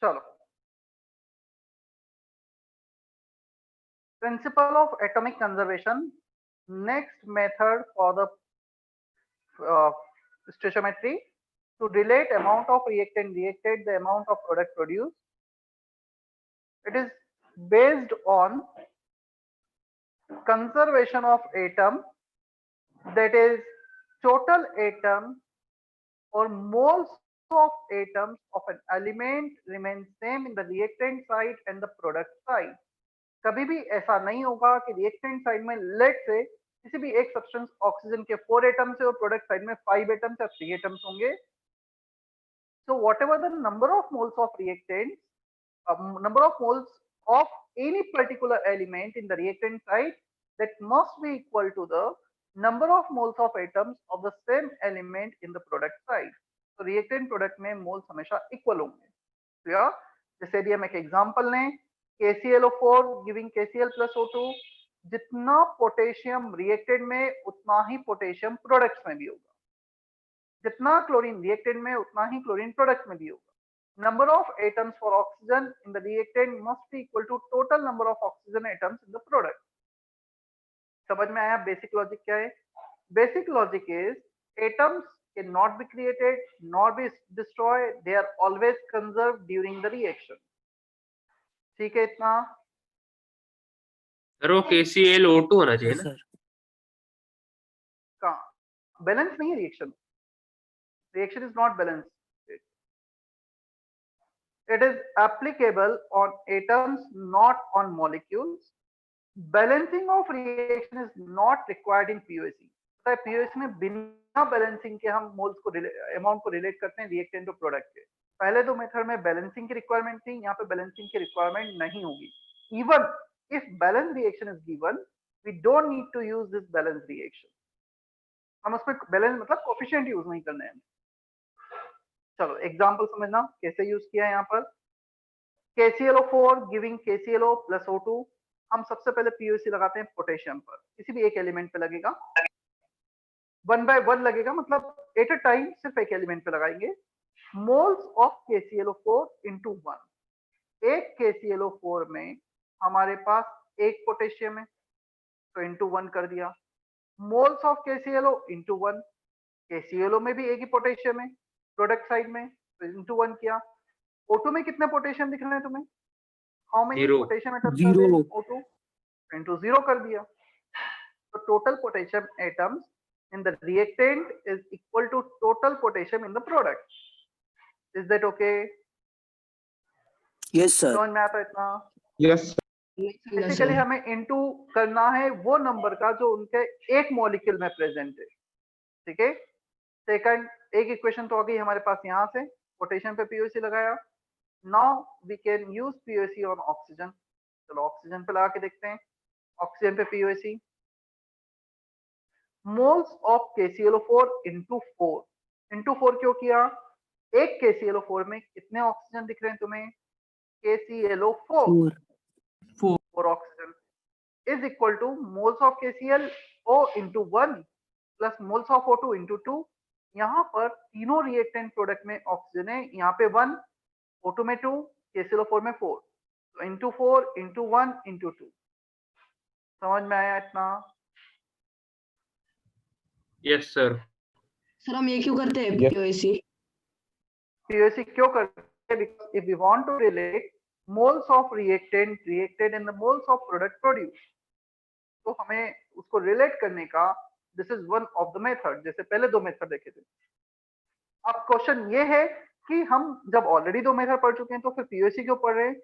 चलो, principle of atomic conservation. Next method for the stoichiometry to relate amount of reactant reacted the amount of product produced. It is based on conservation of atom, that is total atom or moles of atoms of an element remain same in the reactant side and the product side. कभी भी ऐसा नहीं होगा कि reactant side में late से किसी भी एक सब्सटेंस ऑक्सीजन के 4 एटम्स है और प्रोडक्ट साइड में 5 एटम्स या 3 एटम्स होंगे. So whatever the number of moles of reactants, number of moles of any particular element in the reactant side, that must be equal to the number of moles of atoms of the same element in the product side. तो reactant product में moles हमेशा equal होंगे. Clear? जैसे यदि हम एक example लें, KClO4 giving KCl plus O2, जितना पोटेशियम रिएक्टेड में उतना ही पोटेशियम प्रोडक्ट्स में भी होगा. जितना क्लोरीन रिएक्टेंट में उतना ही क्लोरीन प्रोडक्ट में भी होगा. Number of atoms for oxygen in the reactant must be equal to total number of oxygen atoms in the product. समझ में आया बेसिक लॉजिक क्या है? Basic logic is atoms can not be created not be destroyed, they are always conserved during the reaction. ठीक है इतना? Sir वो KClO2 होना चाहिए ना? कहाँ? बैलेंस नहीं है reaction. Reaction is not balanced. It is applicable on atoms, not on molecules. Balancing of reaction is not required in POC. पता है POC में बिना बैलेंसिंग के हम मोल्स को अमाउंट को रिलेट करते हैं रिएक्टेंट टू प्रोडक्ट के. पहले दो मेथड में बैलेंसिंग की रिक्वायरमेंट थी, यहाँ पे बैलेंसिंग की रिक्वायरमेंट नहीं होगी. Even if balance reaction is given, we don't need to use this balance reaction. हम उसमें बैलेंस मतलब कोफिशिएंट यूज नहीं करने हैं. चलो एग्जांपल समझना कैसे यूज किया है. यहाँ पर KClO4 giving KClO plus O2. हम सबसे पहले POC लगाते हैं पोटेशियम पर. किसी भी एक एलिमेंट पे लगेगा, 1 by 1 लगेगा, मतलब एट अ टाइम सिर्फ एक एलिमेंट पे लगाएंगे. Moles of KClO4 into 1. एक KClO4 में हमारे पास एक पोटेशियम है, तो into 1 कर दिया. Moles of KClO into 1. KClO में भी एक ही पोटेशियम है प्रोडक्ट साइड में, तो into 1 किया. O2 में कितने पोटेशियम दिख रहे हैं तुम्हें? How many potassium atoms are there in O2? into 0 कर दिया. तो total potassium atoms in the reactant is equal to total potassium in the product. Is that okay? Yes sir. समझ में आता है इतना? Yes sir. बेसिकली हमें into करना है वो नंबर का जो उनके एक मॉलिक्यूल में प्रेजेंट है. ठीक है? सेकंड एक इक्वेशन तो आ गई हमारे पास. यहाँ से पोटेशियम पे POC लगाया. Now we can use POC on oxygen. चलो ऑक्सीजन पे लगा के देखते हैं. ऑक्सीजन पे POC. Moles of KClO4 into 4. into 4 क्यों किया? एक KClO4 में कितने ऑक्सीजन दिख रहे हैं तुम्हें? KClO4 4 oxygen is equal to moles of KClO into 1 plus moles of O2 into 2. यहाँ पर तीनों रिएक्टेंट प्रोडक्ट में ऑक्सीजन है. यहाँ पे 1, O2 में 2, KClO4 में 4. तो into 4 into 1 into 2. समझ में आया इतना? Yes sir. सर हम ये क्यों करते हैं Yes. POC? POC क्यों करते हैं? Because if we want to relate moles of reactant reacted and the moles of product produced, तो हमें उसको रिलेट करने का this is one of the method. जैसे पहले दो मेथड देखे थे. अब क्वेश्चन ये है कि हम जब ऑलरेडी दो मेथड पढ़ चुके हैं तो फिर POC क्यों पढ़ रहे हैं?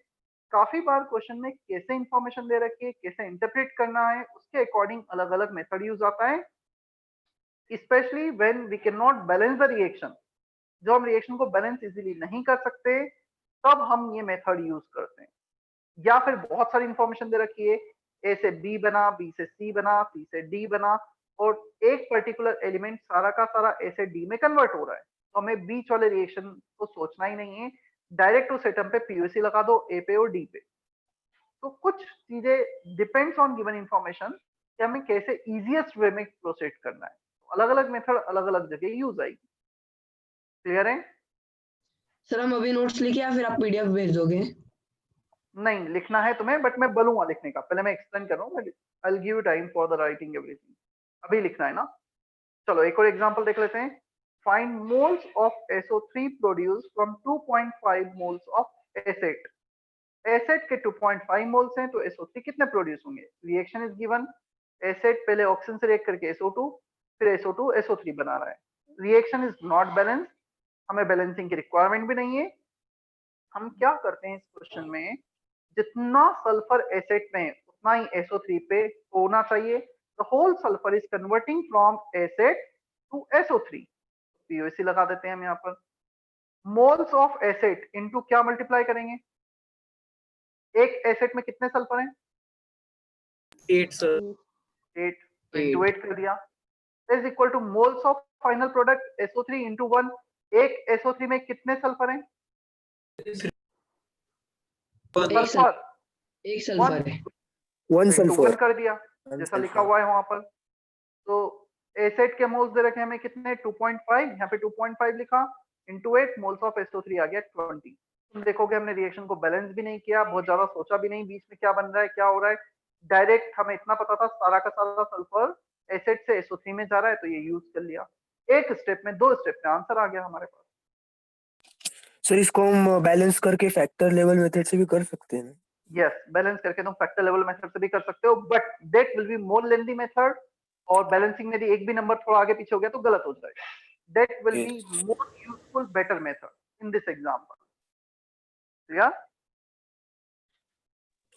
काफी बार क्वेश्चन में कैसे इंफॉर्मेशन दे रखी है, कैसे इंटरप्रेट करना है, उसके अकॉर्डिंग अलग अलग मेथड यूज आता है. Specially when we can not balance the reaction. जो हम रिएक्शन को बैलेंस इजीली नहीं कर सकते, तब हम ये मेथड यूज करते हैं. या फिर बहुत सारी इंफॉर्मेशन दे रखी है, A से B बना, B से C बना, C से D बना, और एक पर्टिकुलर एलिमेंट सारा का सारा A से D में कन्वर्ट हो रहा है, तो हमें बीच वाले रिएक्शन को सोचना ही नहीं है. डायरेक्ट उस एटम पे POC लगा दो, A पे और D पे. तो कुछ चीजें डिपेंड्स ऑन गिवन इंफॉर्मेशन कि हमें कैसे इजीएस्ट वे में प्रोसीड करना है. अलग अलग मेथड अलग अलग जगह यूज आएगी. क्लियर है? सर हम अभी नोट्स लिखे या फिर आप पीडीएफ भेज दोगे? नहीं लिखना है तुम्हें, बट मैं बोलूंगा लिखने का, पहले मैं एक्सप्लेन कर रहा हूँ। I will give you time for the writing everything. अभी लिखना है ना। चलो एक और एग्जांपल देख लेते हैं। Find moles of SO3 produce from 2.5 moles of asset. Asset के 2.5 मोल्स हैं, तो SO3 कितने प्रोड्यूस होंगे? Reaction is given. एसेट पहले ऑक्सीजन से रिएक्ट करके SO2, फिर SO2 SO3 बना रहा है। रिएक्शन इज नॉट बैलेंस, हमें बैलेंसिंग की रिक्वायरमेंट भी नहीं है। हम क्या करते हैं इस क्वेश्चन में, जितना सल्फर एसेट में उतना ही SO3 पे होना चाहिए। The whole sulphur is converting from S eight to SO3। POC लगा देते हैं हम यहाँ पर। मोल्स ऑफ एसेट इनटू क्या मल्टीप्लाई करेंगे? एक एसेट में कितने सल्फर हैं? 8 सर। 8, तो इंटू 8 कर दिया। Is equal two moles of final product SO3 into 1। एक SO3 में कितने सल्फर हैं? सल्फर एक 1, सल्फर है। One into 1 sulphur. कर दिया, जैसा लिखा हुआ है वहां पर। तो एसेट के मोल्स दे रखे हमें कितने? 2.5, यहाँ पे 2.5 लिखा, इंटू 8, मोल्स ऑफ SO3 आ गया 20। तुम देखोगे हमने रिएक्शन को बैलेंस भी नहीं किया, बहुत ज्यादा सोचा भी नहीं बीच में क्या बन रहा है क्या हो रहा है। डायरेक्ट हमें इतना पता था सारा का सारा सल्फर एसेट से SO3 में जा रहा है, तो ये यूज कर लिया। एक स्टेप में, 2 स्टेप में आंसर आ गया हमारे पास। सर इसको हम बैलेंस करके फैक्टर लेवल मेथड से भी कर सकते हैं। यस, बैलेंस करके तुम फैक्टर लेवल मेथड से भी कर सकते हो, but that will be more lengthy method. और बैलेंसिंग में भी एक भी नंबर थोड़ा आगे पीछे हो गया तो गलत हो जाएगा। That will be more useful better method in this example. या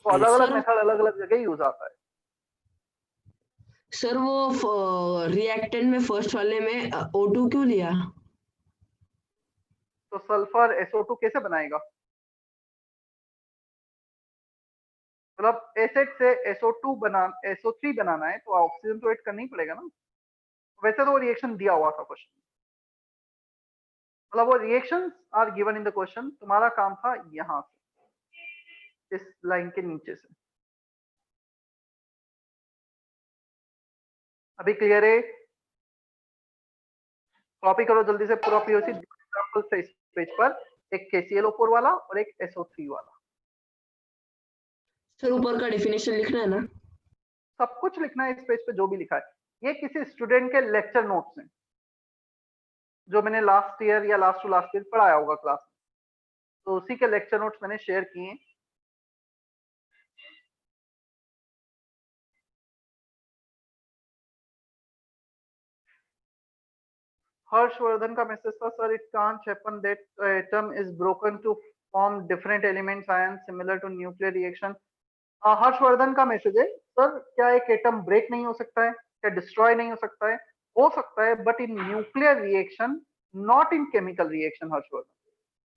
तो अलग अलग सर मेथड अलग अलग जगह यूज आता है। सर वो रिएक्टेंट में फर्स्ट वाले में O2 क्यों लिया? तो सल्फर SO2 कैसे बनाएगा? मतलब एसिड से SO3 बनाना है तो ऑक्सीजन तो ऐड करना ही पड़ेगा ना। वैसे तो वो रिएक्शन दिया हुआ था क्वेश्चन, मतलब वो reactions are given in the question. तुम्हारा काम था यहाँ से, इस लाइन के नीचे से। अभी क्लियर है? कॉपी करो जल्दी से पूरा POC। एग्जांपल से इस पेज पर, एक KClO4 वाला और एक SO3 वाला। सर ऊपर का डेफिनेशन लिखना है ना? सब कुछ लिखना है इस पेज पे, जो भी लिखा है। ये किसी स्टूडेंट के लेक्चर नोट्स हैं, जो मैंने लास्ट ईयर या लास्ट टू लास्ट ईयर पढ़ाया होगा क्लास में, तो उसी के लेक्चर नोट्स मैंने शेयर किए हैं। हर्षवर्धन का मैसेज था, sir it can't happen that atom is broken to form different elements ion similar to nuclear reaction. Harshvardhan का मैसेज है, सर क्या एक एटम ब्रेक नहीं हो सकता है, क्या डिस्ट्रॉय नहीं हो सकता है, but in nuclear reaction, not in chemical reaction. Harshvardhan,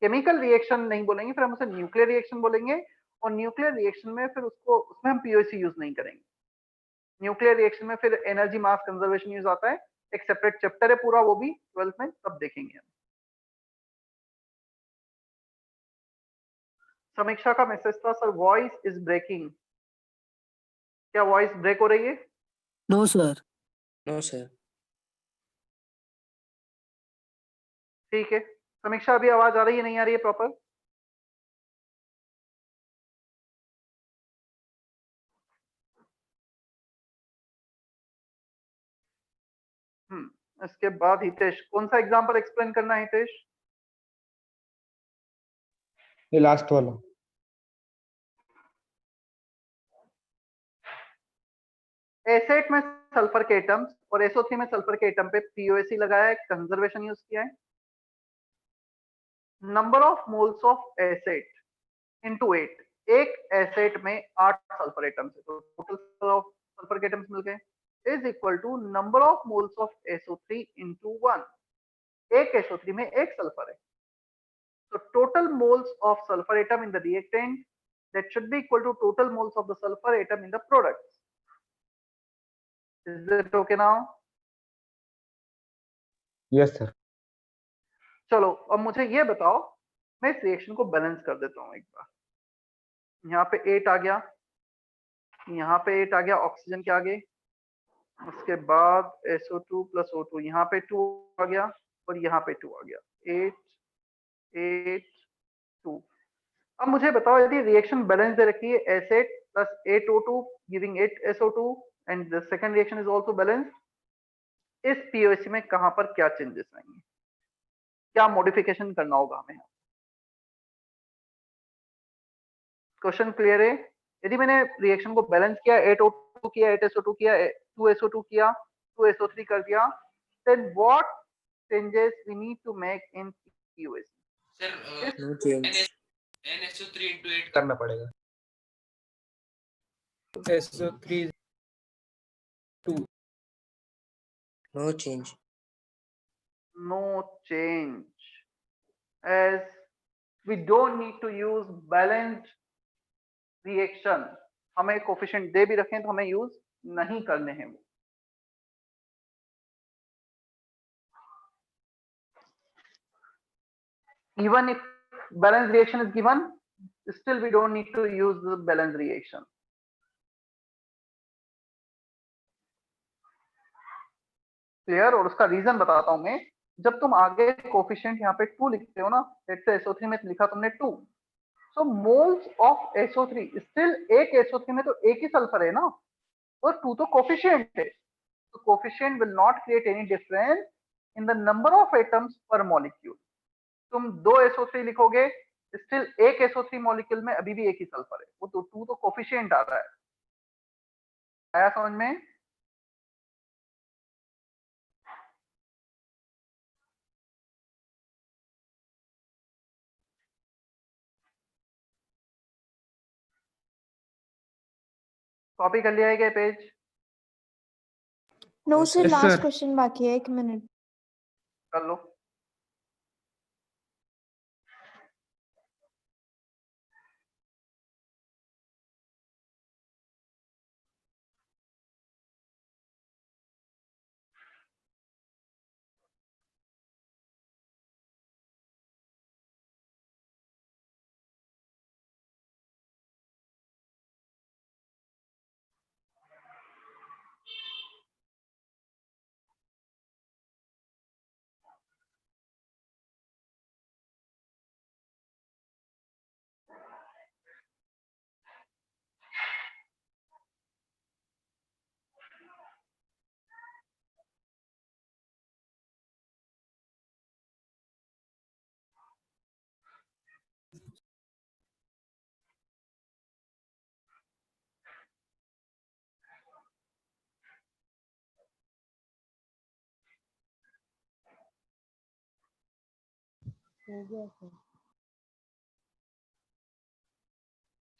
chemical reaction नहीं बोलेंगे, फिर हम उसे न्यूक्लियर रिएक्शन बोलेंगे। और न्यूक्लियर रिएक्शन में फिर उसको, उसमें हम POC यूज नहीं करेंगे। न्यूक्लियर रिएक्शन में फिर एनर्जी मास कंजर्वेशन यूज आता है, एक सेपरेट चैप्टर है पूरा, वो भी 12th में तब देखेंगे हम। समीक्षा का मैसेज था, सर वॉइस इज ब्रेकिंग। क्या वॉइस ब्रेक हो रही है? No sir. No sir. ठीक है। समीक्षा अभी आवाज आ रही है, नहीं आ रही है प्रॉपर? इसके बाद हितेश, कौन सा एग्जांपल एक्सप्लेन करना है हितेश? ये लास्ट वाला। एसेट में सल्फर के एटम्स और SO3 में सल्फर के एटम पे POC लगाया है, कंजर्वेशन यूज किया है। Number of moles of S eight into 8। एक एसेट में 8 सल्फर एटम्स है, तो टोटल ऑफ सल्फर के एटम्स मिल गए, is equal to number of moles of SO3 into 1। एक SO3 में एक सल्फर है, तो total moles of sulphur atom in the reactant that should be equal to total moles of the sulfur atom in the products. Is it okay now? Yes sir. चलो अब मुझे ये बताओ, मैं इस रिएक्शन को बैलेंस कर देता हूं एक बार। यहाँ पे 8 आ गया, यहाँ पे 8 आ गया ऑक्सीजन के आगे, उसके बाद SO2 प्लस O2, यहाँ पे 2 आ गया और यहाँ पे 2 आ गया, 8 H2। अब मुझे बताओ यदि रिएक्शन बैलेंस दे रखी है acid plus 8O2 giving 8SO2 and the second reaction is also balanced, इस पीओएसी में कहां पर क्या चेंजेस आएंगे, क्या मॉडिफिकेशन करना होगा हमें? क्वेश्चन क्लियर है? यदि मैंने रिएक्शन को बैलेंस किया, 8O2 किया, 8SO2 किया, 2SO2 किया, 2SO3 कर दिया, then what changes we need to make in POC? Sir no change. NSO3 into 8 करना पड़ेगा। SO3 2 no change. No change, as we don't need to use balanced reaction। हमें coefficient दे भी रखें तो हमें यूज नहीं करने हैं वो। Even if balanced reaction is given, still we don't need to use the balanced reaction। Clear? और उसका रीजन बताता हूं मैं। जब तुम आगे कोफिशिएंट यहाँ पे 2 लिखते हो ना, लेट्स से SO3 में लिखा तुमने 2, सो मोल्स ऑफ SO3 स्टिल एक SO3 में तो एक ही सल्फर है ना, और 2 तो कोफिशिएंट है, तो coefficient will not create any difference in the number of atoms पर मॉलिक्यूल। तुम 2 SO3 लिखोगे, स्टिल एक SO3 मॉलिक्यूल में अभी भी एक ही सल्फर है, वो तो 2 तो कोफिशिएंट आ रहा है। आया समझ में? कॉपी कर लिया है क्या page? No sir, Yes, last sir. Question बाकी है, 1 मिनट। कर लो।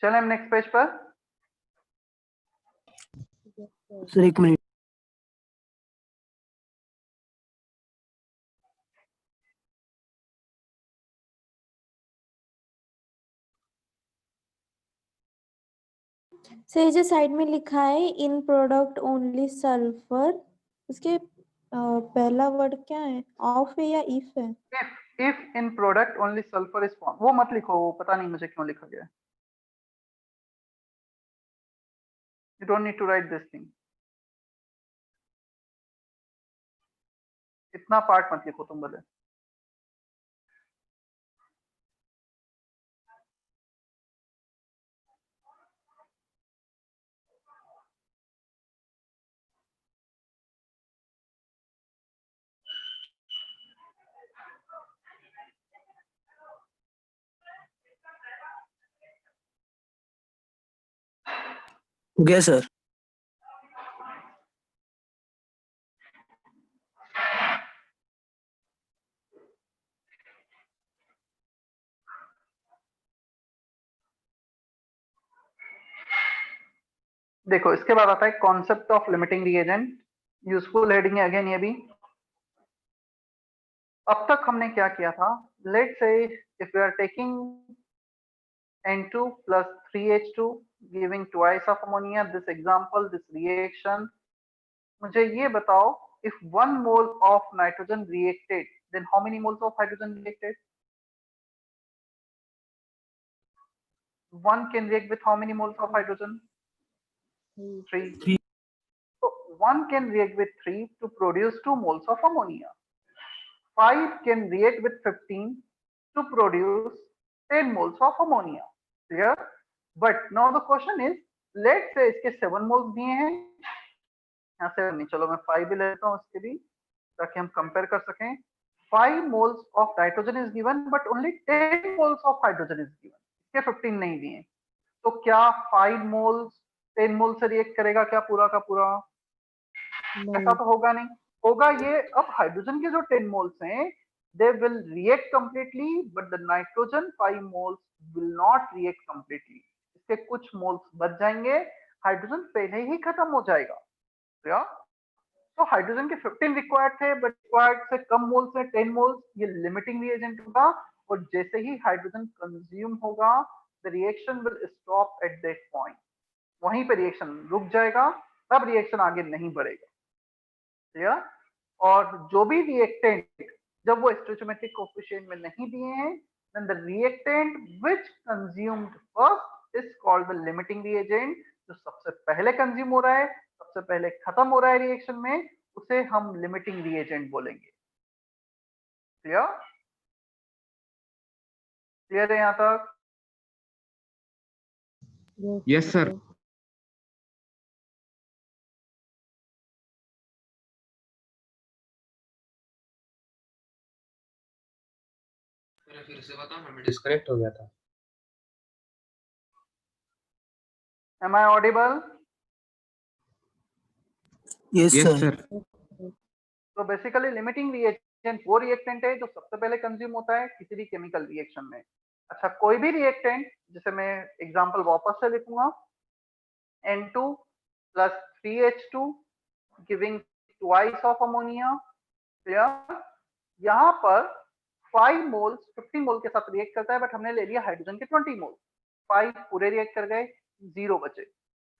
चलें हम नेक्स्ट पेज पर। Sir 1 minute. सर ये जो साइड में लिखा है इन प्रोडक्ट ओनली सल्फर, उसके पहला वर्ड क्या है? ऑफ है या इफ है? if in product only sulfur is formed, वो मत लिखो, वो पता नहीं मुझे क्यों लिखा गया है। You don't need to write this thing। इतना पार्ट मत लिखो तुम भले। हो गया सर। देखो इसके बाद आता है concept of limiting reagent. Useful heading है अगेन ये भी। अब तक हमने क्या किया था, let's say if we are taking N2 plus 3H2 giving twice of ammonia, this example, this reaction, मुझे ये बताओ, if 1 mole of nitrogen reacted, then how many moles of hydrogen reacted? 1 can react with how many moles of hydrogen? 3. 3। So 1 can react with 3 to produce 2 moles of ammonia. 5 can react with 15 to produce 10 moles of ammonia. Clear? But now the question is, let's say इसके 7 moles दिए हैं, यहाँ से नहीं, चलो मैं 5 भी लेता हूँ इसके भी, ताकि हम कंपेयर कर सकें. 5 moles of nitrogen is given, but only 10 moles of hydrogen is given. इसके 15 नहीं दिए. तो क्या 5 moles 10 moles से रिएक्ट करेगा क्या पूरा का पूरा? ऐसा तो होगा नहीं. होगा ये, अब हाइड्रोजन के जो 10 moles हैं, they will react completely, but the nitrogen 5 moles will not react completely. इसके कुछ moles बच जाएंगे, हाइड्रोजन पहले ही खत्म हो जाएगा. तो हाइड्रोजन के 15 रिक्वायर्ड थे, बट रिक्वायर्ड से कम मोल्स है 10 मोल्स. ये लिमिटिंग रिएजेंट होगा, और जैसे ही हाइड्रोजन कंज्यूम होगा, the reaction will stop at that point. वहीं पे रिएक्शन रुक जाएगा, तब रिएक्शन आगे नहीं बढ़ेगा. क्लियर? और जो भी रिएक्टेंट जब वो स्टोइचोमेट्रिक कोएफिशिएंट में नहीं दिए हैं, then the reactant which consumed first is called the limiting reagent. जो सबसे पहले कंज्यूम हो रहा है, सबसे पहले खत्म हो रहा है रिएक्शन में, उसे हम लिमिटिंग रिएजेंट बोलेंगे. क्लियर? क्लियर है यहां तक? Yes sir. फिर से बता, मैं डिस्कनेक्ट हो गया था. Am I audible? Yes yes sir. Sir. तो बेसिकली लिमिटिंग रिएक्टेंट वो रिएक्टेंट है जो सबसे पहले कंज्यूम होता है किसी भी केमिकल रिएक्शन में. अच्छा, कोई भी रिएक्टेंट, जैसे मैं एग्जांपल वापस से लिखूंगा, N2 plus 3H2 giving twice of ammonia. Clear? यहाँ पर 5 मोल्स 15 मोल के साथ रिएक्ट करता है, बट हमने ले लिया हाइड्रोजन के 20 मोल. 5 पूरे रिएक्ट कर गए, 0 बचे.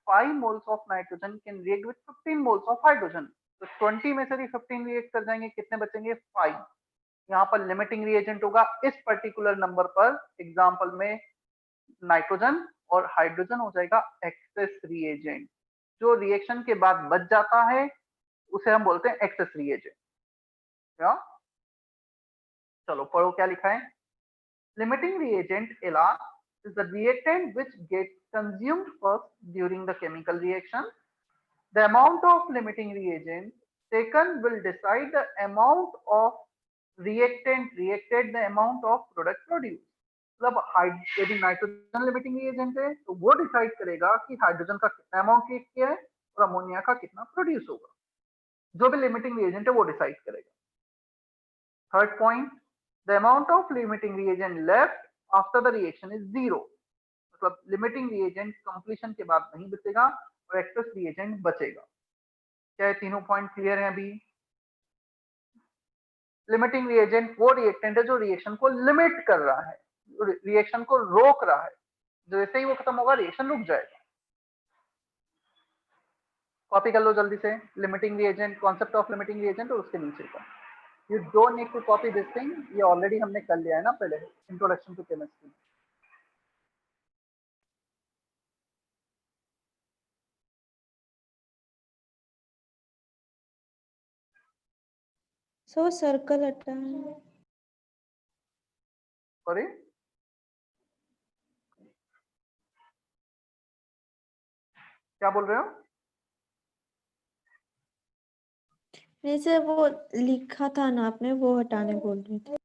5 moles of nitrogen can react with 15 moles of hydrogen. तो 20 में से भी 15 रिएक्ट कर जाएंगे, कितने बचेंगे? 5. यहाँ पर लिमिटिंग रिएजेंट होगा इस पर्टिकुलर नंबर पर. एग्जांपल में नाइट्रोजन और हाइड्रोजन हो जाएगा एक्सेस रिएजेंट. जो रिएक्शन के बाद बच जाता है उसे हम बोलते हैं एक्सेस रिएजेंट. चलो पढ़ो क्या लिखा है. Limiting reagent LR is the reactant which gets consumed first during the chemical reaction. The amount of limiting reagent taken will decide the amount of reactant reacted, the amount of product produced. मतलब यदि nitrogen limiting reagent है तो वो decide करेगा कि hydrogen का कितना amount react किया है और अमोनिया का कितना प्रोड्यूस होगा. जो भी लिमिटिंग रिएजेंट है वो डिसाइड करेगा. Third point, the amount of limiting reagent left after the reaction is 0. मतलब लिमिटिंग रिएजेंट कंप्लीशन के बाद नहीं बचेगा और एक्सेस रिएजेंट बचेगा. क्या ये तीनों पॉइंट क्लियर हैं अभी? लिमिटिंग रिएजेंट वो रिएक्टेंट है जो रिएक्शन को लिमिट कर रहा है, रिएक्शन को रोक रहा है. जैसे ही वो खत्म होगा रिएक्शन रुक जाएगा. कॉपी कर लो जल्दी से limiting reagent, concept of limiting reagent और उसके नीचे का. You don't need to copy this thing, ये ऑलरेडी हमने कर लिया है ना पहले, introduction to chemistry. So circle हटा है. सॉरी, क्या बोल रहे हो? जैसे वो लिखा था ना आपने, वो हटाने बोल रहे थे.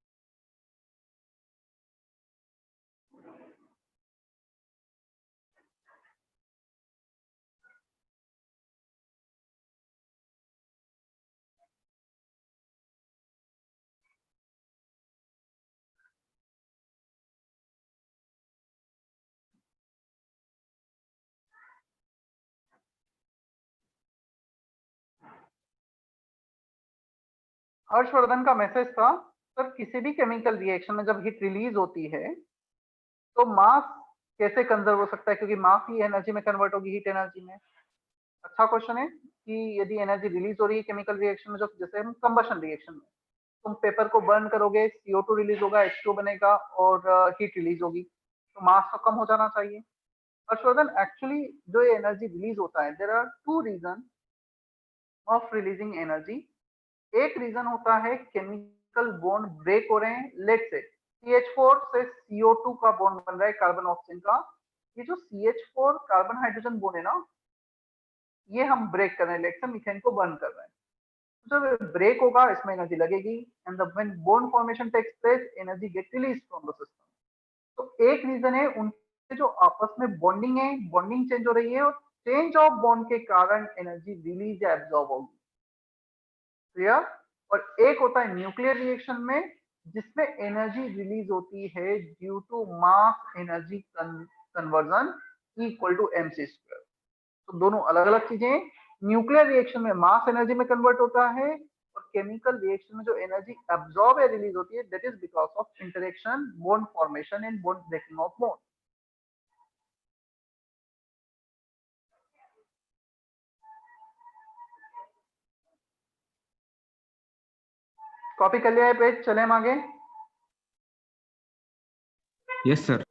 हर्षवर्धन का मैसेज था, सर किसी भी केमिकल रिएक्शन में जब हीट रिलीज होती है तो मास कैसे कंजर्व हो सकता है, क्योंकि मास ही एनर्जी में कन्वर्ट होगी हीट एनर्जी में. अच्छा क्वेश्चन है कि यदि एनर्जी रिलीज हो रही है केमिकल रिएक्शन में, जो जैसे हम कंबशन रिएक्शन में, तुम पेपर को बर्न करोगे, CO2 रिलीज होगा, H2 बनेगा और हीट रिलीज होगी, तो मास तो कम हो जाना चाहिए. हर्षवर्धन, एक्चुअली जो ये एनर्जी रिलीज होता है, there are 2 reason of releasing energy. एक रीजन होता है केमिकल बॉन्ड ब्रेक हो रहे हैं, लेट से CH4 से CO2 का बॉन्ड बन रहा है कार्बन ऑक्सीजन का। ये जो CH4 कार्बन हाइड्रोजन बॉन्ड है ना, ये हम ब्रेक कर रहे हैं, लेट्स से मीथेन को बर्न कर रहे हैं। जब ब्रेक होगा इसमें एनर्जी लगेगी and when bond formation takes place energy get release from the system. तो एक रीजन है उनके जो आपस में बॉन्डिंग है, बॉन्डिंग चेंज हो रही है और चेंज ऑफ बॉन्ड के कारण एनर्जी रिलीज या एब्जॉर्ब होगी। क्लियर? और एक होता है न्यूक्लियर रिएक्शन में जिसमें एनर्जी रिलीज होती है due to mass energy conversion equal to mc square. तो दोनों अलग अलग चीजें हैं। न्यूक्लियर रिएक्शन में मास एनर्जी में कन्वर्ट होता है और केमिकल रिएक्शन में जो एनर्जी एब्जॉर्ब या रिलीज होती है that is because of interaction, bond formation and bond breaking of bond. Copy कर लिया है पेज, चले हम आगे। Yes sir.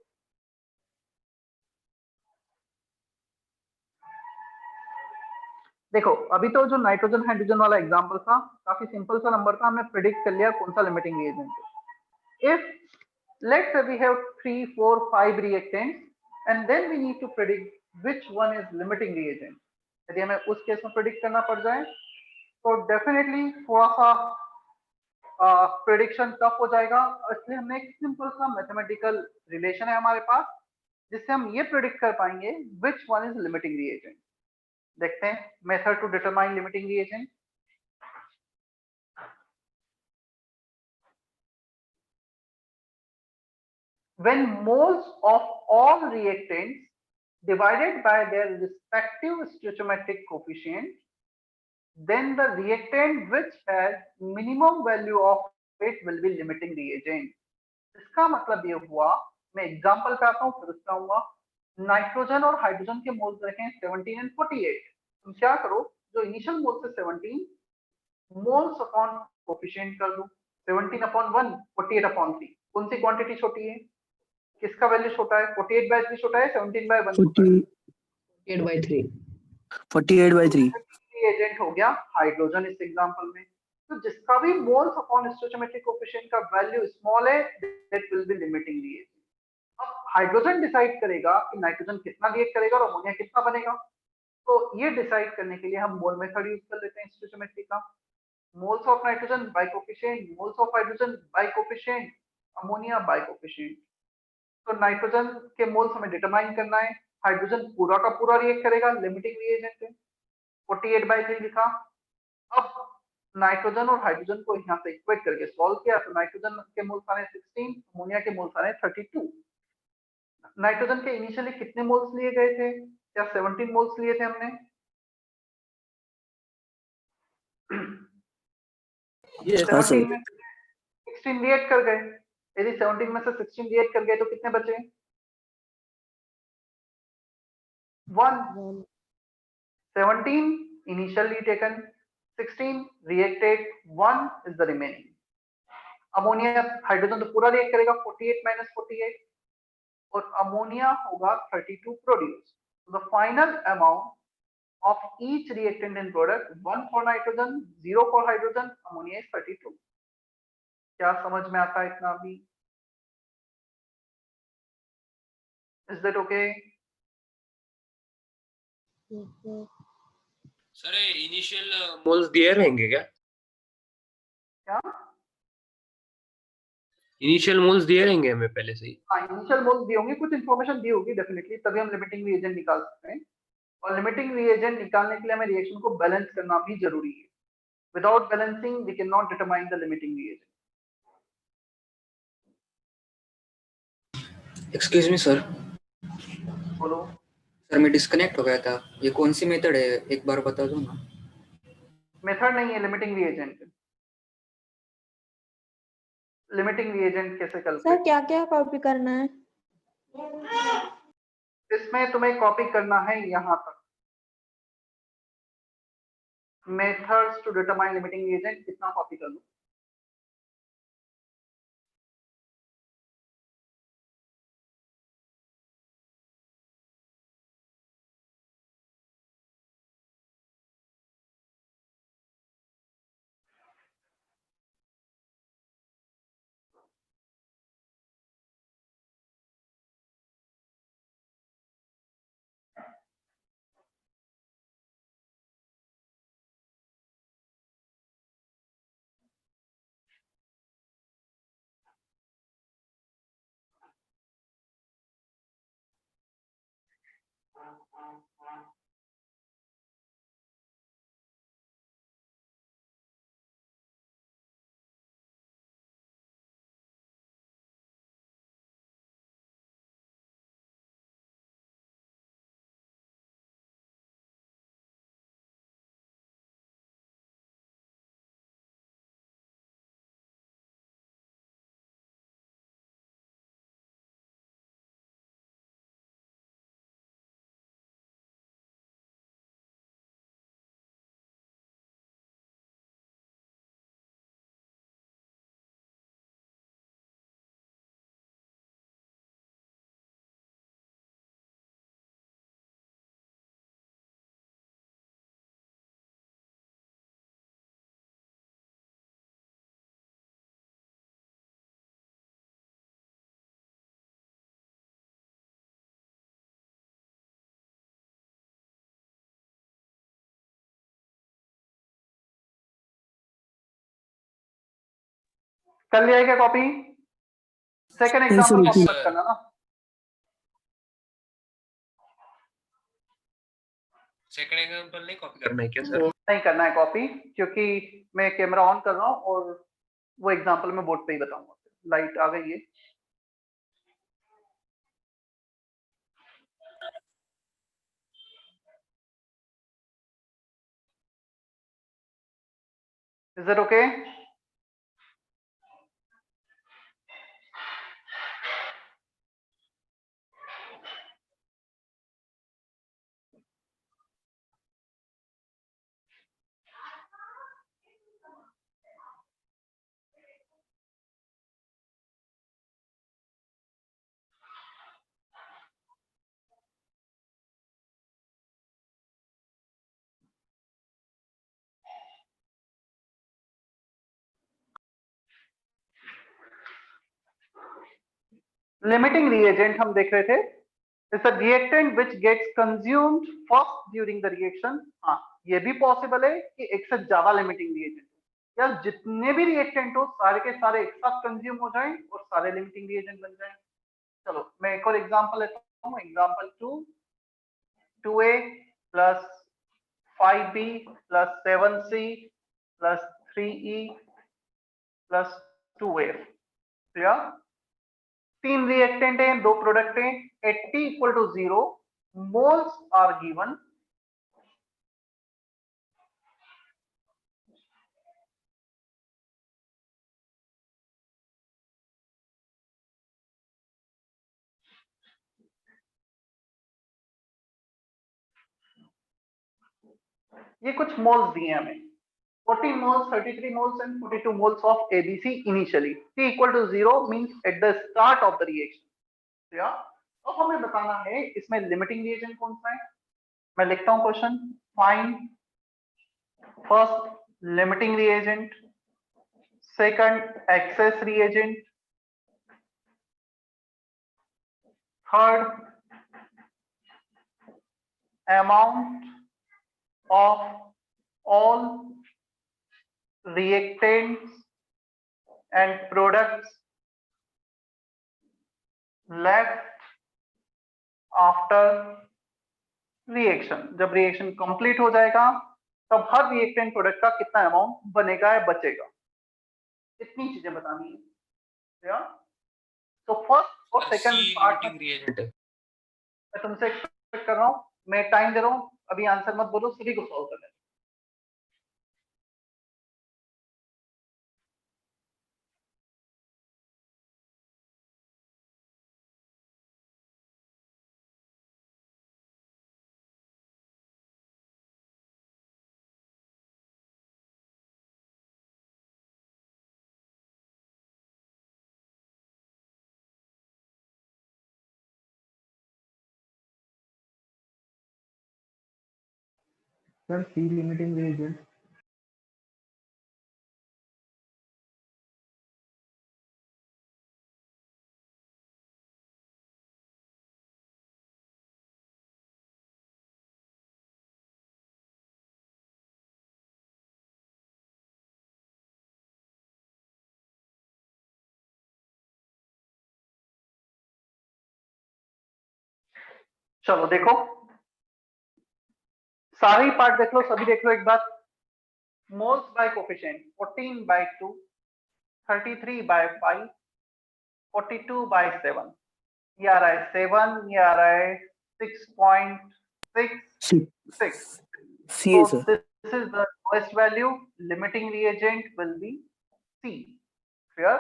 देखो अभी तो जो नाइट्रोजन हाइड्रोजन वाला एग्जांपल था काफी सिंपल सा नंबर था, हमने प्रिडिक्ट कर लिया कौन सा लिमिटिंग रिएजेंट है। If let's say we have 3 4 5 reactants and then we need to predict which one is limiting reagent, यदि हमें उस केस में प्रिडिक्ट करना पड़ जाए तो डेफिनेटली थोड़ा सा प्रिडिक्शन टफ हो जाएगा। इसलिए हमने एक सिंपल सा मैथमेटिकल रिलेशन है हमारे पास जिससे हम ये प्रिडिक्ट कर पाएंगे which one is limiting reagent। देखते हैं method to determine limiting reagent. When moles of all reactants divided by their respective stoichiometric coefficient, then the reactant which has minimum value of it will be limiting reagent। इसका मतलब ये हुआ, मैं example पे आता हूँ फिर उसका हुआ। नाइट्रोजन और हाइड्रोजन के मोल्स रखें 17 एंड 48। तुम क्या करो, जो इनिशियल मोल्स है 17 मोल्स अपॉन कोफिशिएंट कर दो 17 अपॉन 1 48 अपॉन 3। कौन सी क्वांटिटी छोटी है, किसका वैल्यू छोटा है? 48/3 छोटा है, 17/1 छोटा है? 48/3। 48/3 एजेंट हो गया हाइड्रोजन इस एग्जांपल में। तो जिसका भी मोल्स अपॉन स्टोइचोमेट्रिक कोएफिशिएंट का वैल्यू स्मॉल है that will be limiting reagent. अब हाइड्रोजन डिसाइड करेगा कि नाइट्रोजन कितना रिएक्ट करेगा और अमोनिया कितना बनेगा। तो ये डिसाइड करने के लिए हम मोल मेथड यूज कर लेते हैं स्टोइचोमेट्रिक का। Moles of nitrogen by coefficient, moles of hydrogen by coefficient, ammonia by coefficient. तो नाइट्रोजन के मोल्स हमें डिटरमाइन करना है, हाइड्रोजन पूरा का पूरा रिएक्ट करेगा, लिमिटिंग रिएजेंट है, 48/3 लिखा। अब नाइट्रोजन और हाइड्रोजन को यहाँ से इक्वेट करके सॉल्व किया तो नाइट्रोजन के मोल्स आ रहे 16, अमोनिया के मोल्स आ रहे 32। नाइट्रोजन के इनिशियली कितने मोल्स लिए गए थे? क्या 17 मोल्स लिए थे हमने? हाँ सर। 17 में 16 रिएक्ट कर गए। यदि 17 में से 16 रिएक्ट कर गए तो कितने बचे? 1। 17 initially taken, 16 reacted, 1 is the remaining। Ammonia hydrogen तो पूरा रिएक्ट करेगा 48 माइनस 48 और अमोनिया होगा 32 produce. The final amount of each reactant in product 1 for nitrogen, 0 for hydrogen, ammonia is 32। क्या समझ में आता है इतना अभी? Is that okay? Sir initial moles दिए रहेंगे क्या? क्या इनिशियल मोल्स दिए रहेंगे हमें पहले से ही? हाँ, इनिशियल मोल्स दी होंगी, कुछ इंफॉर्मेशन दी होगी डेफिनेटली, तभी हम लिमिटिंग रिएजेंट निकाल सकते हैं। और लिमिटिंग रिएजेंट निकालने के लिए हमें रिएक्शन को बैलेंस करना भी जरूरी है। Without balancing we can not determine the limiting reagent. Excuse me sir. बोलो। सर मैं डिस्कनेक्ट हो गया था, ये कौन सी मेथड है एक बार बता दो ना। मेथड नहीं है, लिमिटिंग रिएजेंट। लिमिटिंग रिएजेंट कैसे सर कैलकुलेट? क्या क्या कॉपी करना है? इसमें तुम्हें कॉपी करना है यहाँ तक, methods to determine limiting reagent, कितना कॉपी कर लो। कर लिया है क्या copy? Second Yes, sir, example yes, copy sir. मत करना ना। सेकंड एग्जांपल नहीं कॉपी करना है क्या सर? नहीं करना है कॉपी, क्योंकि मैं कैमरा ऑन कर रहा हूँ और वो एग्जांपल मैं बोर्ड पे ही बताऊंगा। लाइट आ गई है। Is it okay? Limiting reagent हम देख रहे थे। It's a reactant which gets consumed first during the reaction. हाँ, ये भी पॉसिबल है कि एक से ज्यादा लिमिटिंग रिएजेंट या जितने भी रिएक्टेंट हो सारे के सारे एक साथ कंज्यूम हो जाएं और सारे लिमिटिंग रिएजेंट बन जाएं। चलो मैं एक और एग्जांपल लेता हूँ। Example 2a plus 5b plus 7c plus 3e plus 2a। तीन रिएक्टेंट हैं, दो प्रोडक्ट हैं, at t equal to 0 moles are given. ये कुछ मोल्स दिए हैं हमें, 14 moles, 33 moles and 42 moles of ABC initially. T equal to 0 means at the start of the reaction. या तो हमें बताना है इसमें लिमिटिंग रिएजेंट कौन सा है। मैं लिखता हूं question, find first limiting reagent, second access reagent, third amount of all reactants and products left after reaction। जब रिएक्शन कंप्लीट हो जाएगा तब हर रिएक्टेंट प्रोडक्ट का कितना अमाउंट बनेगा या बचेगा, इतनी चीजें बतानी है। या तो फर्स्ट और सेकंड सी पार्ट में लिमिटिंग रिएजेंट है। मैं तुमसे एक्सपेक्ट कर रहा हूँ, मैं टाइम दे रहा हूँ, अभी आंसर मत बोलो, सभी को सॉल्व करना है। सर सी लिमिटिंग रिएजेंट। चलो देखो, सारी पार्ट देख लो, सभी देख लो एक बार। Moles bye coefficient 14/2, 33/5, 42/7। ये आ रहा है 7, ये आ रहा है 6.66। सी है So sir. this is the lowest value. Limiting reagent will be C. Clear?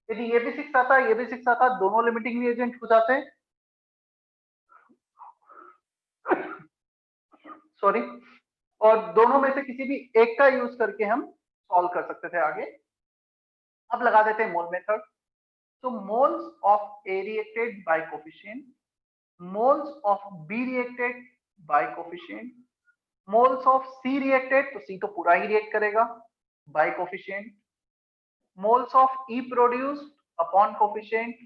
यदि ये भी 6 आता, ये भी 6 आता, दोनों लिमिटिंग रिएजेंट हो जाते। सॉरी। और दोनों में से किसी भी एक का यूज करके हम सॉल्व कर सकते थे आगे। अब लगा देते हैं मोल method. So moles of A reacted by coefficient, moles of B reacted by coefficient, moles of C reacted, तो C तो पूरा ही रिएक्ट करेगा by coefficient, moles of E produced upon coefficient,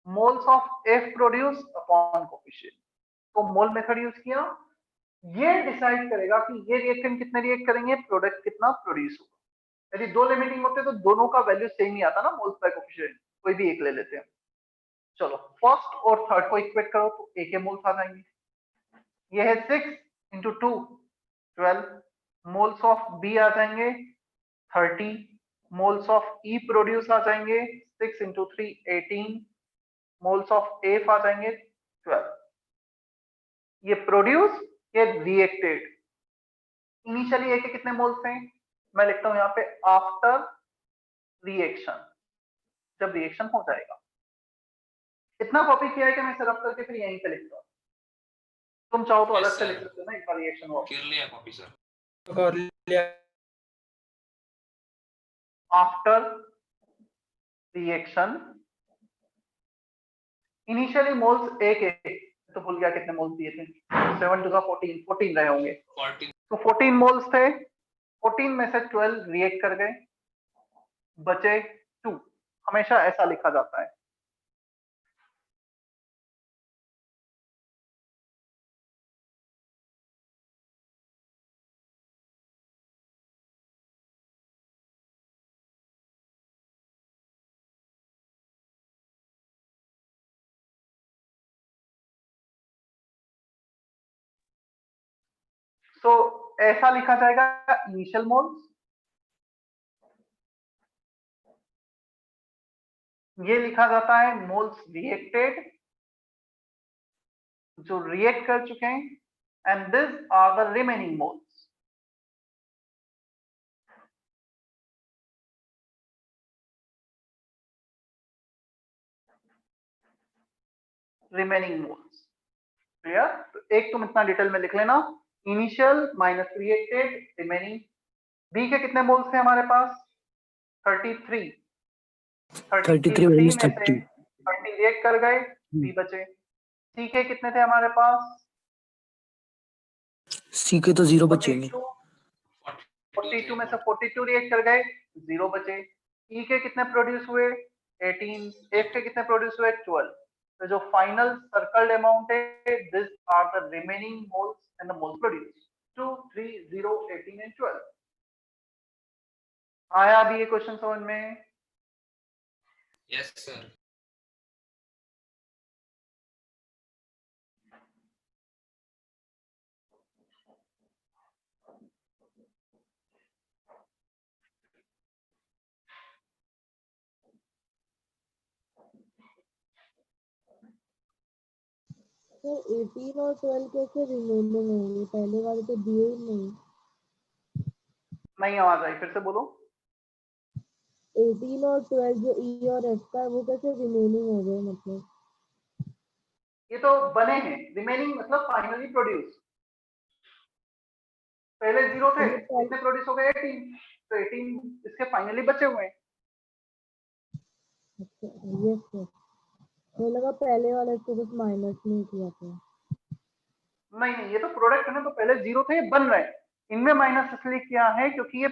moles of F produced upon coefficient। तो मोल method use किया, ये decide करेगा कि ये रिएक्टेंट कितने रिएक्ट करेंगे, प्रोडक्ट कितना प्रोड्यूस होगा। यदि दो लिमिटिंग होते तो दोनों का वैल्यू सेम ही आता ना, मोल्स बाय कोफिशिएंट। कोई भी एक ले लेते हैं। चलो फर्स्ट और थर्ड को इक्वेट करो तो ए के मोल्स आ जाएंगे। ये है 6 × 2 12, मोल्स ऑफ बी आ जाएंगे 30, मोल्स ऑफ ई प्रोड्यूस आ जाएंगे 6 × 3 18, मोल्स ऑफ एफ आ जाएंगे 12। ये प्रोड्यूस, ये रिएक्टेड। इनिशियली ए के कितने मोल्स थे, मैं लिखता हूं यहाँ पे आफ्टर रिएक्शन, जब रिएक्शन हो जाएगा। इतना कॉपी किया है कि मैं इसे रफ करके फिर यहीं पे लिखता हूँ। तुम चाहो तो अलग से लिख सकते हो ना, एक बार रिएक्शन हुआ। कर लिया copy sir. After reaction initially moles A के, तो भूल गया कितने मोल्स दिए थे, 7 × 14 14 रहे होंगे। 14 तो 14 मोल्स थे, 14 में से 12 रिएक्ट कर गए, बचे 2। हमेशा ऐसा लिखा जाता है। तो ऐसा लिखा जाएगा इनिशियल मोल्स, ये लिखा जाता है मोल्स रिएक्टेड, जो रिएक्ट कर चुके हैं, and this are the remaining moles. Remaining moles clear. तो एक तुम इतना डिटेल में लिख लेना, initial minus reacted remaining. B के कितने मोल्स थे हमारे पास, 33 33 में minus से 30। 30 रिएक्ट कर गए, 3 बचे। सी के कितने थे हमारे पास, सी के तो 0 बचेंगे। 42 में से 42 रिएक्ट कर गए, 0 बचे। ई के कितने प्रोड्यूस हुए, 18। एफ के कितने प्रोड्यूस हुए, 12। तो जो फाइनल सर्कल्ड अमाउंट है, this are the remaining moles and the moles produce 2 3 0 18 and 12। आया अभी ये क्वेश्चन समझ में? Yes sir. सर 18 और 12 कैसे रिमेनिंग होंगे, पहले वाले तो दिए ही नहीं। नहीं आवाज आई, फिर से बोलो। 18 और 12 जो ई और एफ का है वो कैसे रिमेनिंग हो गए, मतलब ये तो बने हैं, रिमेनिंग मतलब फाइनली प्रोड्यूस। पहले 0 थे, कितने प्रोड्यूस हो गए, 18। तो 18 इसके फाइनली बचे हुए हैं। अच्छा यस सर, मुझे लगा पहले वाला इसको बस माइनस नहीं किया था। नहीं नहीं, ये तो प्रोडक्ट है ना, तो पहले 0 थे, ये बन रहे हैं। इनमें माइनस इसलिए किया है क्योंकि ये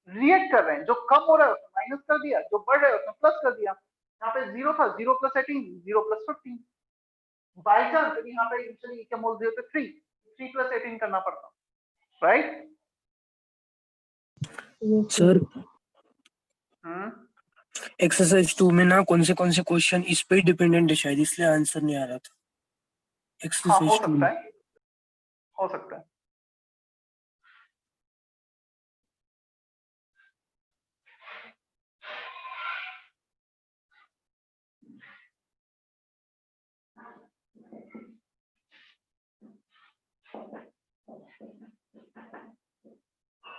रिएक्ट कर रहे हैं। जो कम हो रहा है उसमें माइनस कर दिया, जो बढ़ रहा है उसमें प्लस कर दिया। यहाँ पे 0 था, 0 + 18 0 + 15। बाई चांस यदि यहाँ पे इनिशियली के मोल 0 थे 3 + 18 करना पड़ता, राइट? सर हम्म, एक्सरसाइज 2 में ना कौन से क्वेश्चन इस पे डिपेंडेंट है शायद, इसलिए आंसर नहीं आ रहा था हाँ हो एक्सरसाइज 2 सकता में। है, हो सकता है।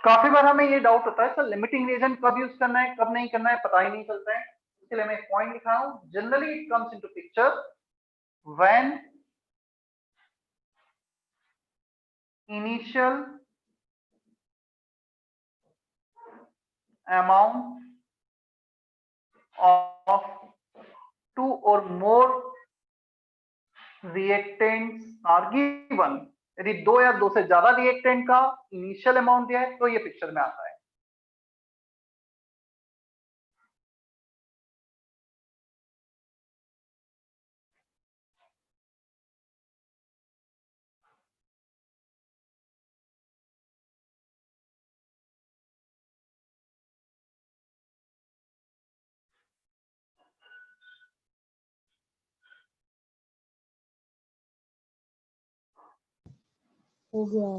काफी बार हमें ये डाउट होता है सर लिमिटिंग रिएजेंट कब यूज करना है कब नहीं करना है पता ही नहीं चलता है, इसलिए मैं एक पॉइंट लिखा हूं, generally it comes into picture when initial amount of two or more reactants are given। यदि दो या दो से ज्यादा रिएक्टेंट का इनिशियल अमाउंट दिया है तो ये पिक्चर में आता है। हो गया।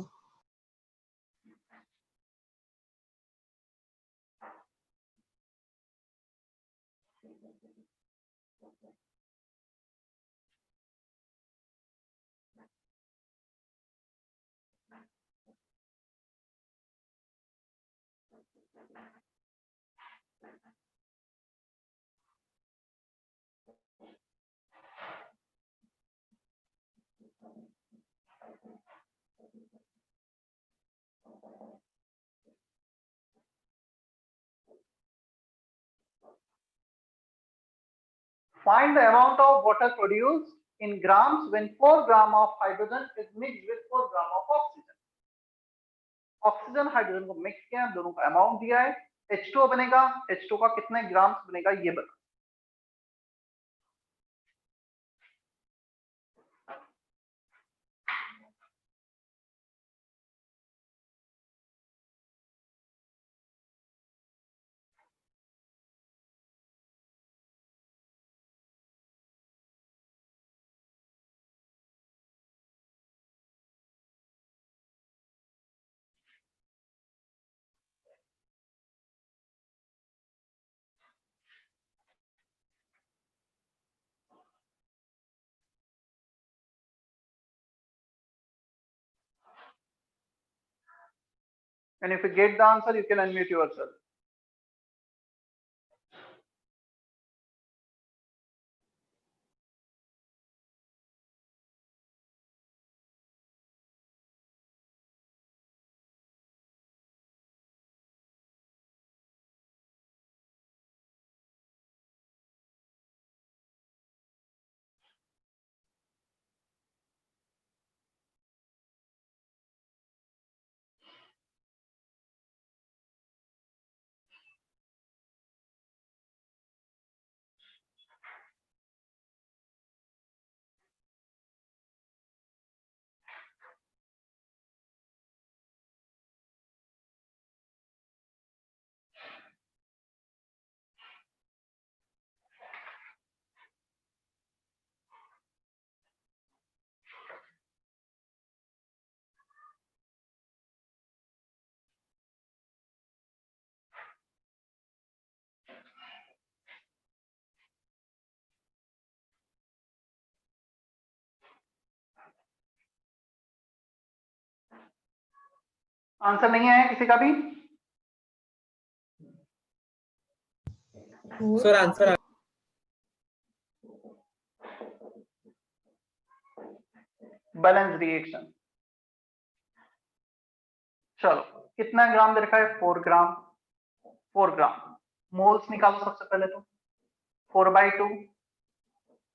Find the amount of water produced in grams when 4 gram of hydrogen is mixed with 4 gram of oxygen। Oxygen hydrogen को मिक्स किया, दोनों का अमाउंट दिया है, H2O बनेगा, H2O का कितने ग्राम्स बनेगा ये बता। And if you get the answer, you can unmute yourself. Answer नहीं आया किसी का भी? Sir answer balance reaction. चलो कितना ग्राम दे रखा है? 4 ग्राम। 4 ग्राम मोल्स निकालो सबसे पहले तो। 4/2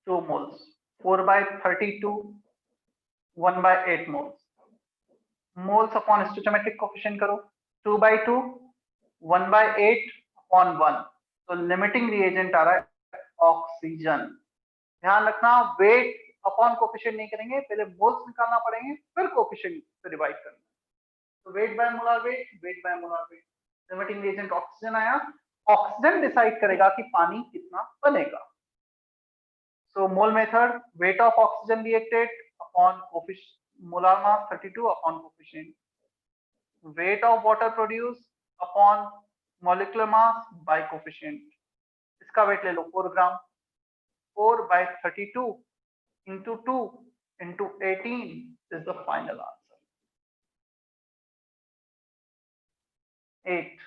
2 moles, 4/32 1/8 moles. Moles upon stoichiometric coefficient करो, 2/2 1/8 अपॉन 1, तो लिमिटिंग रिएजेंट आ रहा है ऑक्सीजन। ध्यान रखना वेट अपॉन कोएफिशिएंट नहीं करेंगे, पहले मोल्स निकालना पड़ेंगे फिर कोएफिशिएंट से डिवाइड करना। तो weight by molar weight, weight by molar weight, limiting reagent oxygen आया, ऑक्सीजन डिसाइड करेगा कि पानी कितना बनेगा। So mole method, weight of oxygen reacted upon coefficient molar mass 32 upon coefficient, weight of water produced upon molecular mass by coefficient। इसका wait ले लो 4 ग्राम, 4/32 into 2 into 18 is the final answer। 8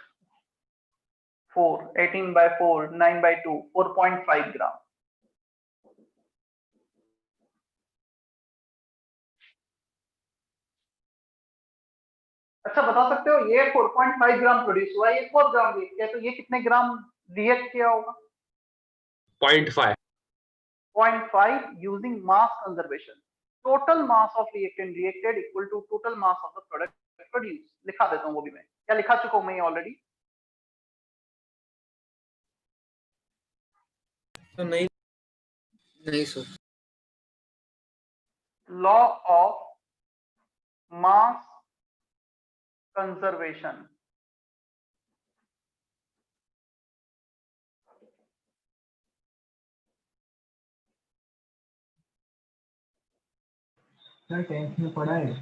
4 18 by 4 9 by 2 4.5 ग्राम। अच्छा बता सकते हो ये 4.5 ग्राम produce हुआ, ये 4 ग्राम react किया, तो ये कितने ग्राम रिएक्ट किया होगा? 0.5 0.5 using mass conservation. Total mass of reactant reacted equal to total mass of the product produced. लिखा देता हूँ वो भी मैं, क्या लिखा चुका हूँ मैं ऑलरेडी? तो नहीं sir. Law of mass conservation. Sir 10th में पढ़ा है।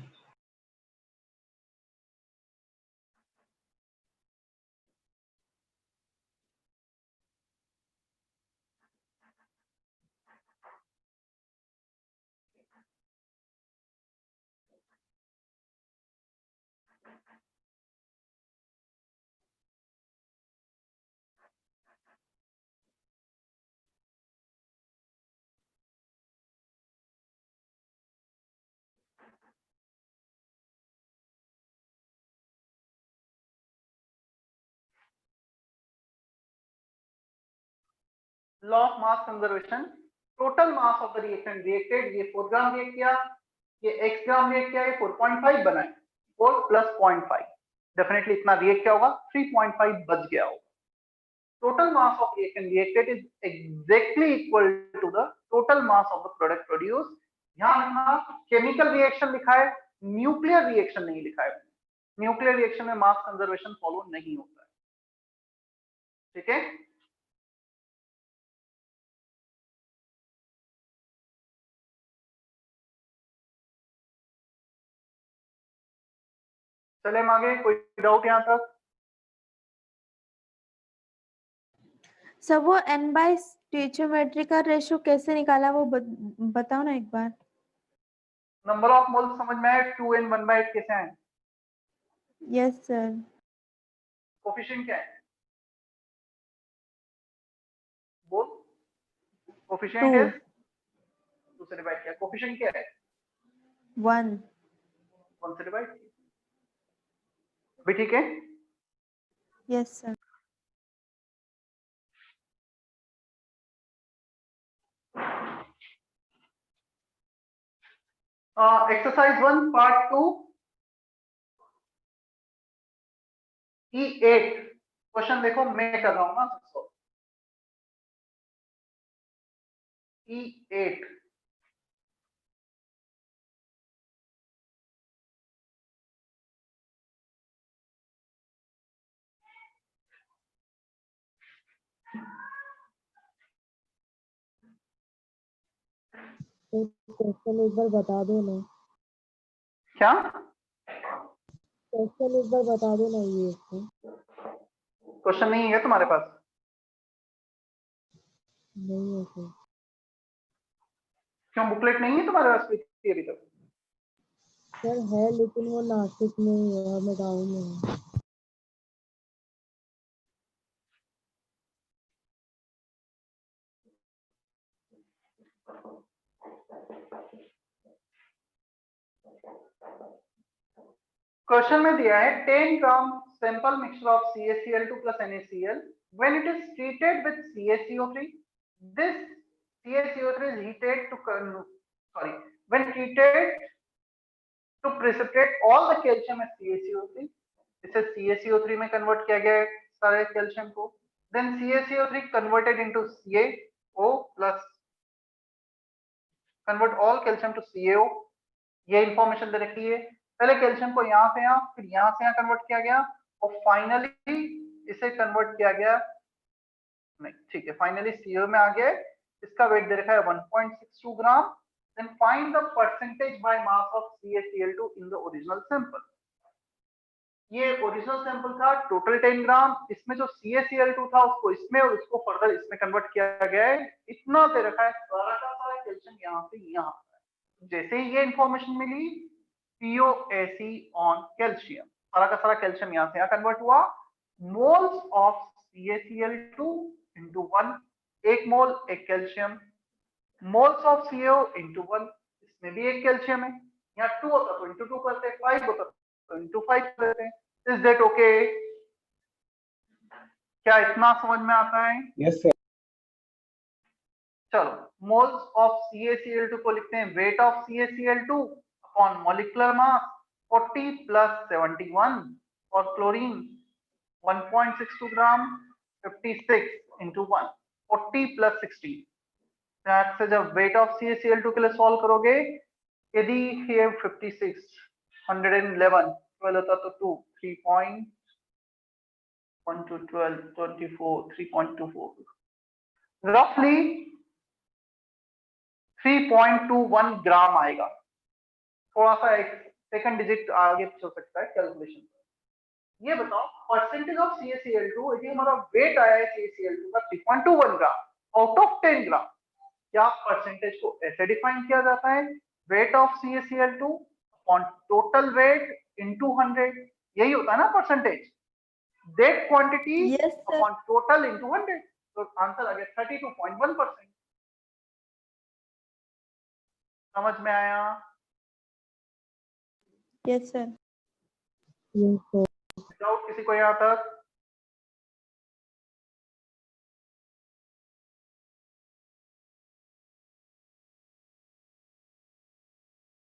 Law of mass conservation. Total mass of the reactant reacted, ये 4 ग्राम रिएक्ट किया, ये x ग्राम रिएक्ट किया, ये 4.5 बना है, 4 प्लस 0.5, डेफिनेटली इतना रिएक्ट क्या होगा? 3.5 बच गया होगा। Total mass of reactant reacted is exactly equal to the total mass of the product produced. ध्यान रखना केमिकल रिएक्शन लिखा है, न्यूक्लियर रिएक्शन नहीं लिखा है। न्यूक्लियर रिएक्शन में मास कंजर्वेशन फॉलो नहीं होता है, ठीक है? चले हम आगे, कोई डाउट यहाँ तक? सर वो n बाय स्टोइचियोमेट्री का रेशियो कैसे निकाला वो बताओ ना एक बार। नंबर ऑफ मोल्स समझ में आया, 2n 1/8 कैसे आए? Yes sir. कोफिशिएंट क्या है? बोल। कोफिशिएंट 2 इज 2 से डिवाइड किया, कोफिशिएंट क्या है? 1 1 से डिवाइड किया, भी ठीक है? Yes sir. Exercise 1 part 2 E8 question देखो, मैं कर रहा हूं ना सबको। E8 क्वेश्चन एक बार बता दो ना। क्या क्वेश्चन एक बार बता दो ना ये इसको। क्वेश्चन नहीं है तुम्हारे पास? नहीं है सर। क्यों बुकलेट नहीं है तुम्हारे पास अभी तक? सर है लेकिन वो नासिक में ही है, मैं गाँव में हूँ। क्वेश्चन में दिया है 10 gram sample mixture of CaCl2 plus NaCl when it is treated with CaCO3, this CaCO3 is heated to when treated to precipitate all the calcium as CaCO3, इसे CaCO3 में कन्वर्ट किया गया है सारे कैल्शियम को, then CaCO3 converted into CaO plus convert all calcium to CaO, ये information दे रखी है। पहले कैल्शियम को यहाँ से यहाँ, फिर यहाँ से यहाँ कन्वर्ट किया गया और फाइनली इसे कन्वर्ट किया गया, नहीं ठीक है, फाइनली CO में आ गया। इसका वेट दे रखा है 1.62 gram. Then find the percentage by mass of CaCl2 in the original sample. ये ओरिजिनल सैंपल था टोटल 10 ग्राम, इसमें जो CaCl2 था उसको इसमें और उसको फर्दर इसमें कन्वर्ट किया गया है, इतना दे रखा है। सारा का सारा कैल्शियम यहाँ से यहाँ, जैसे ही ये इंफॉर्मेशन मिली POAC ऑन कैल्शियम, सारा का सारा कैल्शियम यहाँ से यहाँ कन्वर्ट हुआ मोल्स ऑफ CaCl2 into 1, एक मोल एक calcium, moles of CO into 1, इसमें भी एक कैल्शियम है, यहाँ 2 होता तो into 2 करते, 5 होता तो into 5 करते। Is that okay? क्या इतना समझ में आता है? Yes sir. चलो, मोल्स ऑफ CaCl2 को लिखते हैं weight of CaCl2 upon molecular mass 40 plus 71, और क्लोरीन 1.62 ग्राम 56 into 1, 40 प्लस 60। से जब वेट ऑफ CaCl2 के लिए सॉल्व करोगे, यदि ये 56 111 12 होता तो 2 3.1 to 12 24 3.24, रफली 3.21 ग्राम आएगा। थोड़ा सा एक सेकंड डिजिट आगे चल सकता है कैलकुलेशन। ये बताओ परसेंटेज ऑफ CaCl2, यदि हमारा वेट आया है CaCl2 का 3.21 ग्राम आउट ऑफ 10 ग्राम, क्या परसेंटेज को ऐसे डिफाइन किया जाता है? Weight of CaCl2 upon total weight into 100, यही होता है ना percentage, that quantity Yes, sir. Upon total into 100। तो आंसर आ गया 32.1%। समझ में आया? Yes, sir. Yes, sir. Doubt किसी को यहाँ तक?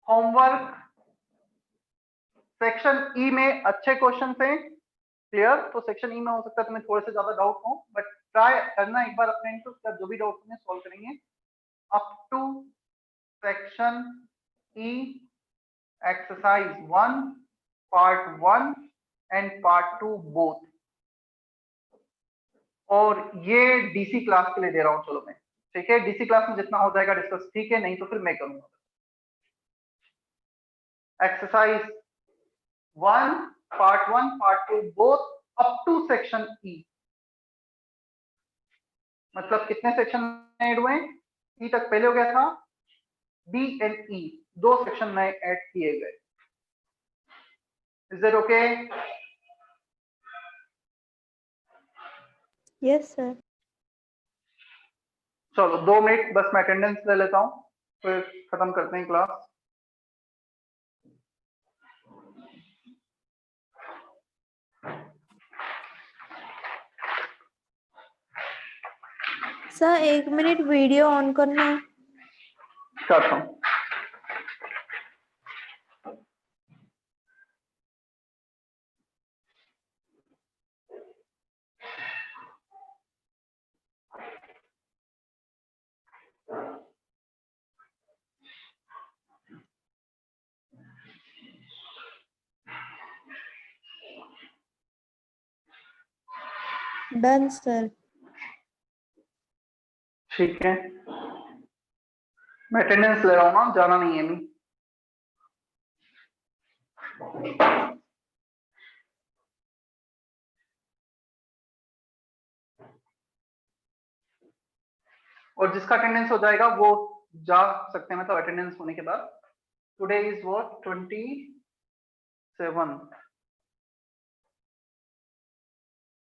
होमवर्क सेक्शन ई में अच्छे क्वेश्चन थे, क्लियर? तो सेक्शन ई में हो सकता है तुम्हें थोड़े से ज्यादा डाउट हो, बट ट्राई करना एक बार अपने इंटू, जो भी डाउट तुम्हें सॉल्व करेंगे up to section E exercise 1 part 1 and part 2 both. और ये डीसी क्लास के लिए दे रहा हूं, चलो मैं, ठीक है? डीसी क्लास में जितना हो जाएगा डिस्कस, ठीक है? नहीं तो फिर मैं करूंगा। Exercise 1 part 1 part 2 both up to section E. मतलब कितने सेक्शन ऐड हुए? ई तक पहले हो गया था, डी एंड ई 2 सेक्शन नए ऐड किए गए। Is that okay? Yes, sir. चलो 2 मिनट बस मैं अटेंडेंस ले लेता हूं, फिर खत्म करते हैं class. Sir, 1 minute video on करना। करता हूं। Done sir. ठीक है, मैं अटेंडेंस ले रहा हूँ ना, जाना नहीं है अभी। और जिसका अटेंडेंस हो जाएगा वो जा सकते हैं, मतलब अटेंडेंस होने के बाद। Today is what 27।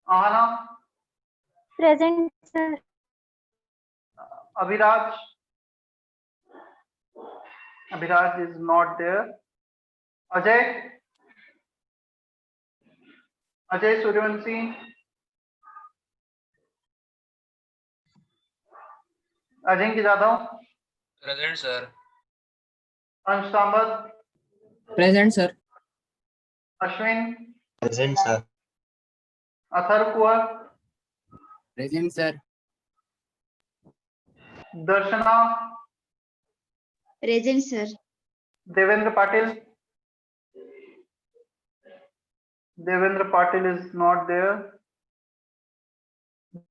आना present sir. Abhiraj, Abhiraj is not there. Ajay, Ajay Suryavanshi, Ajinkya Jadhav, present sir. Ansh Samant, present sir. Ashwin, present sir. Athar Kunwar, present sir. Darshana, present sir. Devendra Patil, Devendra Patil is not there.